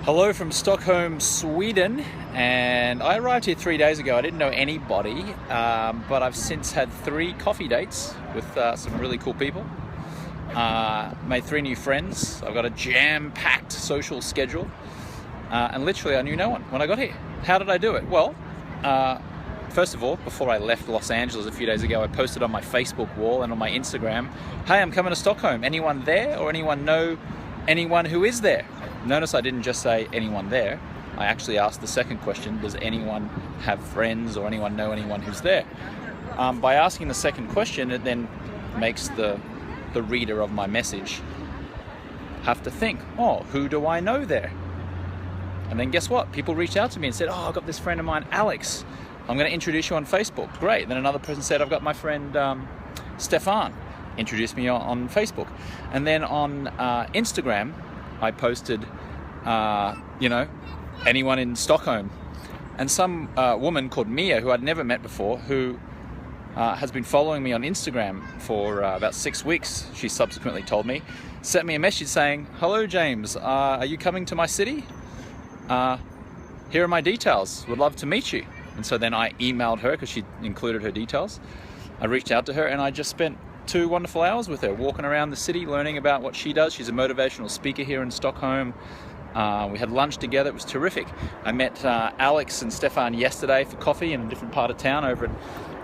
Hello from Stockholm, Sweden, and I arrived here 3 days ago. I didn't know anybody, but I've since had 3 coffee dates with some really cool people. Made 3 new friends. I've got a jam-packed social schedule, and literally I knew no one when I got here. How did I do it? Well, first of all, before I left Los Angeles a few days ago, I posted on my Facebook wall and on my Instagram, "Hey, I'm coming to Stockholm. Anyone there or anyone know anyone who is there?" Notice I didn't just say anyone there. I actually asked the second question, does anyone have friends or anyone know anyone who's there? By asking the second question, it then makes the reader of my message have to think, oh, who do I know there? And then guess what? People reached out to me and said, oh, I've got this friend of mine, Alex. I'm going to introduce you on Facebook. Great. Then another person said, I've got my friend Stefan. Introduced me on Facebook. And then on Instagram, I posted, anyone in Stockholm. And some woman called Mia, who I'd never met before, who has been following me on Instagram for about 6 weeks, she subsequently told me, sent me a message saying, hello James, are you coming to my city? Here are my details, would love to meet you. And so then I emailed her because she included her details. I reached out to her and I just spent 2 wonderful hours with her, walking around the city, learning about what she does. She's a motivational speaker here in Stockholm. We had lunch together, it was terrific. I met Alex and Stefan yesterday for coffee in a different part of town over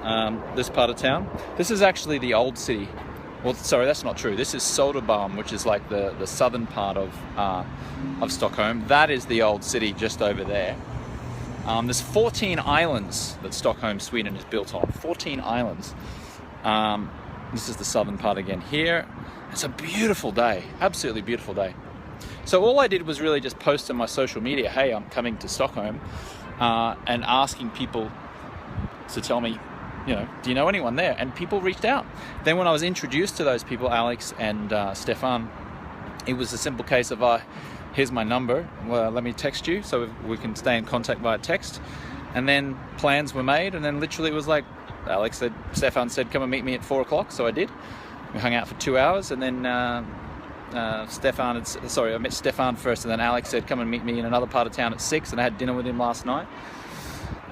at this part of town. This is actually the old city. Well, sorry, that's not true. This is Södermalm, which is like the southern part of Stockholm. That is the old city just over there. There's 14 islands that Stockholm, Sweden is built on. 14 islands. This is the southern part again here. It's a beautiful day, absolutely beautiful day. So all I did was really just post on my social media, hey, I'm coming to Stockholm, and asking people to tell me, do you know anyone there? And people reached out. Then when I was introduced to those people, Alex and Stefan, it was a simple case of, here's my number, well, let me text you so we can stay in contact via text. And then plans were made, and then literally it was like, Stefan said, come and meet me at 4 o'clock, so I did. We hung out for 2 hours, and then I met Stefan first, and then Alex said, come and meet me in another part of town at 6, and I had dinner with him last night.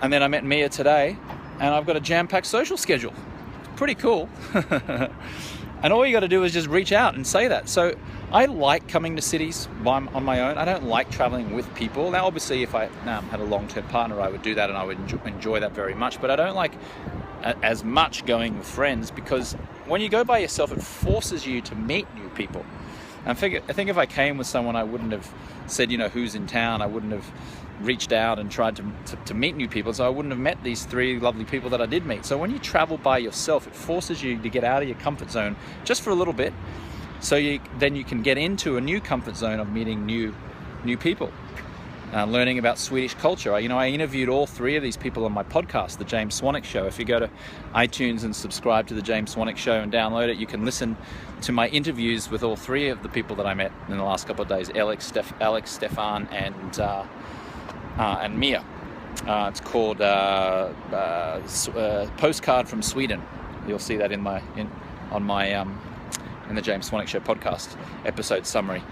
And then I met Mia today, and I've got a jam-packed social schedule. Pretty cool. And all you got to do is just reach out and say that. So I like coming to cities on my own. I don't like traveling with people. Now, obviously, if I had a long-term partner, I would do that and I would enjoy that very much. But I don't like as much going with friends, because when you go by yourself, it forces you to meet new people. And I think if I came with someone, I wouldn't have said, who's in town. I wouldn't have reached out and tried to meet new people. So I wouldn't have met these 3 lovely people that I did meet. So when you travel by yourself, it forces you to get out of your comfort zone just for a little bit. So then you can get into a new comfort zone of meeting new people. Learning about Swedish culture. I interviewed all 3 of these people on my podcast, The James Swanwick Show. If you go to iTunes and subscribe to The James Swanwick Show and download it, you can listen to my interviews with all 3 of the people that I met in the last couple of days, Alex, Stefan, and Mia. It's called Postcard from Sweden. You'll see that in the James Swanwick Show podcast episode summary.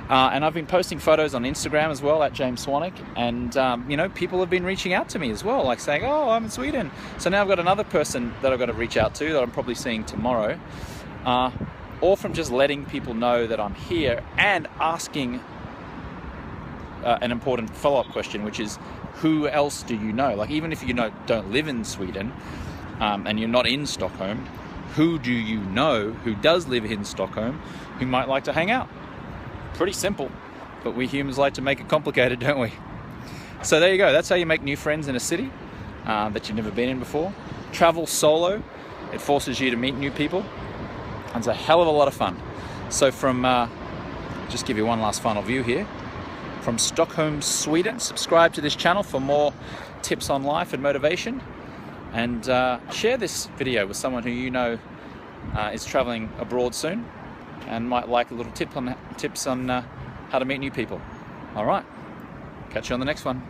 And I've been posting photos on Instagram as well, at James Swanwick, and people have been reaching out to me as well, like saying, oh, I'm in Sweden. So now I've got another person that I've got to reach out to that I'm probably seeing tomorrow, or from just letting people know that I'm here and asking an important follow-up question, which is, who else do you know? Like, even if you don't live in Sweden and you're not in Stockholm, who do you know who does live in Stockholm who might like to hang out? Pretty simple, but we humans like to make it complicated, don't we? So there you go. That's how you make new friends in a city that you've never been in before. Travel solo. It forces you to meet new people. And it's a hell of a lot of fun. So from, just give you one last final view here. From Stockholm, Sweden. Subscribe to this channel for more tips on life and motivation. And share this video with someone who is traveling abroad soon and might like a little tips on how to meet new people. All right, catch you on the next one.